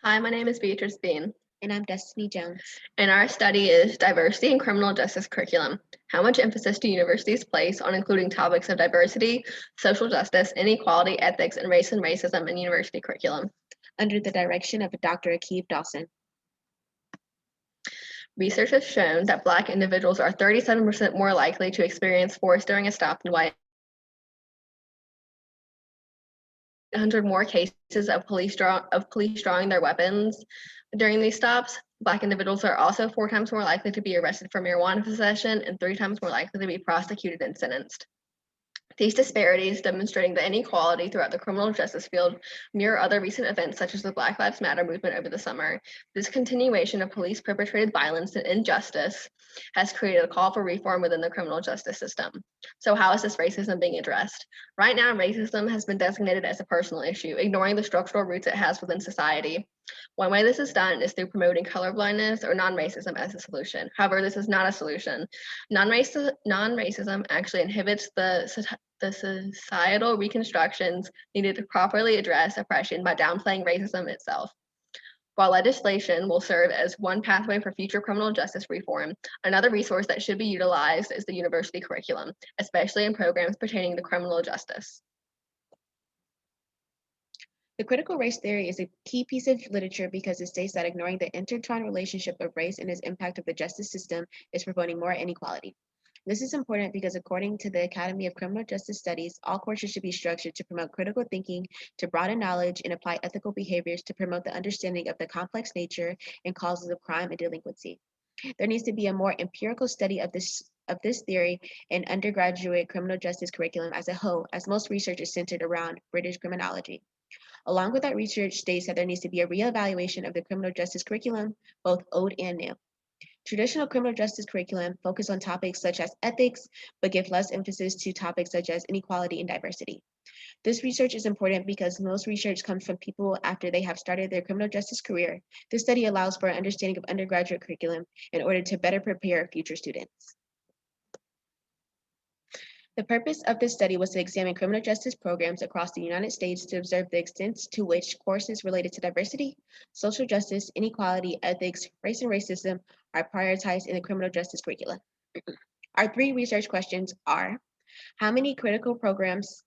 Hi, my name is Beatrice Bean, And I'm Destiny Jones. and our study is diversity in criminal justice curriculum. How much emphasis do universities place on including topics of diversity, social justice, inequality, ethics, and racism in university curriculum? Under the direction of Dr. Akeem Dawson. Research has shown that Black individuals are 37% more likely to experience force during a stop than white. 100 more cases of police drawing their weapons during these stops. Black individuals are also 4 times more likely to be arrested for marijuana possession and 3 times more likely to be prosecuted and sentenced. These disparities, demonstrating the inequality throughout the criminal justice field, mirror other recent events such as the Black Lives Matter movement over the summer. This continuation of police-perpetrated violence and injustice has created a call for reform within the criminal justice system. So how is this racism being addressed? Right now, racism has been designated as a personal issue, ignoring the structural roots it has within society. One way this is done is through promoting colorblindness or non-racism as a solution. However, this is not a solution. Non-racism actually inhibits the societal reconstructions needed to properly address oppression by downplaying racism itself. While legislation will serve as one pathway for future criminal justice reform, another resource that should be utilized is the university curriculum, especially in programs pertaining to criminal justice. The critical race theory is a key piece of literature because it states that ignoring the intertwined relationship of race and its impact of the justice system is promoting more inequality. This is important because according to the Academy of Criminal Justice Studies, all courses should be structured to promote critical thinking, to broaden knowledge, and apply ethical behaviors to promote the understanding of the complex nature and causes of crime and delinquency. There needs to be a more empirical study of this theory in undergraduate criminal justice curriculum as a whole, as most research is centered around British criminology. Along with that research states that there needs to be a reevaluation of the criminal justice curriculum, both old and new. Traditional criminal justice curriculum focus on topics such as ethics, but give less emphasis to topics such as inequality and diversity. This research is important because most research comes from people after they have started their criminal justice career. This study allows for an understanding of undergraduate curriculum in order to better prepare future students. The purpose of this study was to examine criminal justice programs across the United States to observe the extent to which courses related to diversity, social justice, inequality, ethics, race, and racism are prioritized in the criminal justice curriculum. Our 3 research questions are: how many critical programs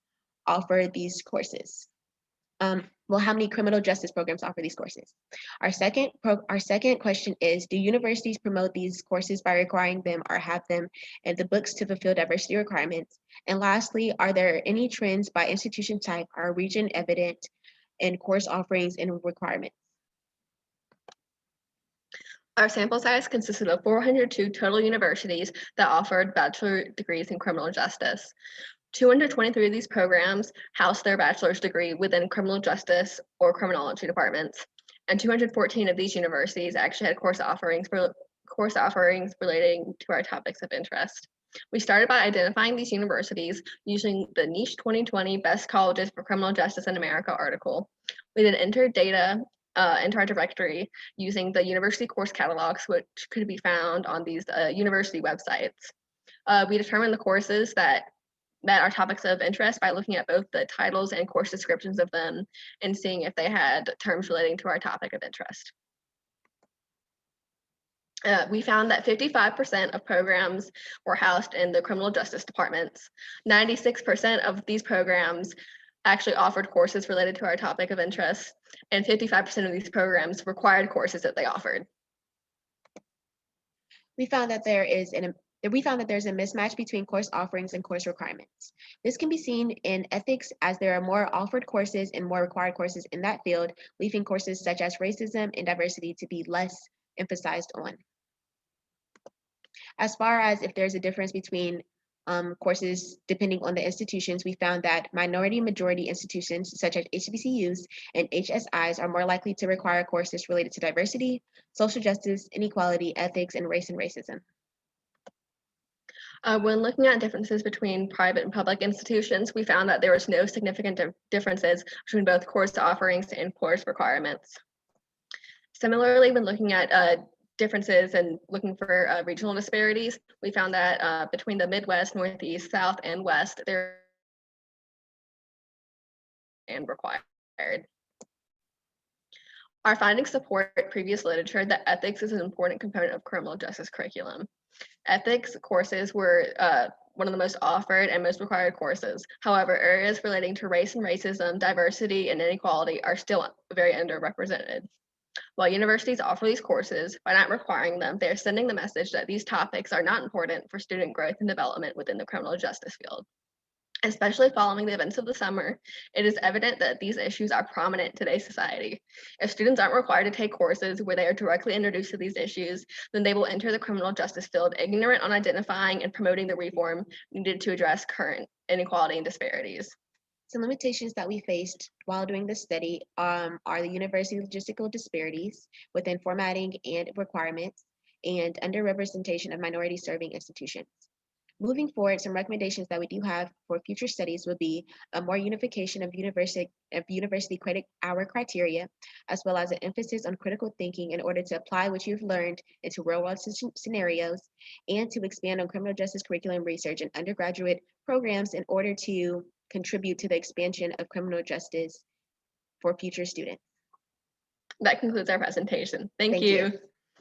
offer these courses? How many criminal justice programs offer these courses? Our second question is: do universities promote these courses by requiring them or have them in the books to fulfill diversity requirements? And lastly, are there any trends by institution type or region evident in course offerings and requirements? Our sample size consisted of 402 total universities that offered bachelor degrees in criminal justice. 223 of these programs housed their bachelor's degree within criminal justice or criminology departments, and 214 of these universities actually had course offerings relating to our topics of interest. We started by identifying these universities using the Niche 2020 Best Colleges for Criminal Justice in America article. We then entered data into our directory using the university course catalogs, which could be found on these university websites. We determined the courses that are topics of interest by looking at both the titles and course descriptions of them and seeing if they had terms relating to our topic of interest. We found that 55% of programs were housed in the criminal justice departments. 96% of these programs actually offered courses related to our topic of interest, and 55% of these programs required courses that they offered. We found that there's a mismatch between course offerings and course requirements. This can be seen in ethics as there are more offered courses and more required courses in that field, leaving courses such as racism and diversity to be less emphasized on. As far as if there's a difference between courses depending on the institutions, we found that minority-majority institutions such as HBCUs and HSIs are more likely to require courses related to diversity, social justice, inequality, ethics, and racism. When looking at differences between private and public institutions, we found that there was no significant differences between both course offerings and course requirements. Similarly, when looking at differences and looking for regional disparities, we found that between the Midwest, Northeast, South, and West, there and required. Our findings support previous literature that ethics is an important component of criminal justice curriculum. Ethics courses were one of the most offered and most required courses. However, areas relating to race and racism, diversity, and inequality are still very underrepresented. While universities offer these courses, by not requiring them, they are sending the message that these topics are not important for student growth and development within the criminal justice field. Especially following the events of the summer, it is evident that these issues are prominent in today's society. If students aren't required to take courses where they are directly introduced to these issues, then they will enter the criminal justice field ignorant on identifying and promoting the reform needed to address current inequality and disparities. Some limitations that we faced while doing this study are the university logistical disparities within formatting and requirements and underrepresentation of minority serving institutions. Moving forward, some recommendations that we do have for future studies would be a more unification of university credit hour criteria, as well as an emphasis on critical thinking in order to apply what you've learned into real-world scenarios, and to expand on criminal justice curriculum research and undergraduate programs in order to contribute to the expansion of criminal justice for future students. That concludes our presentation. Thank Thank you. you.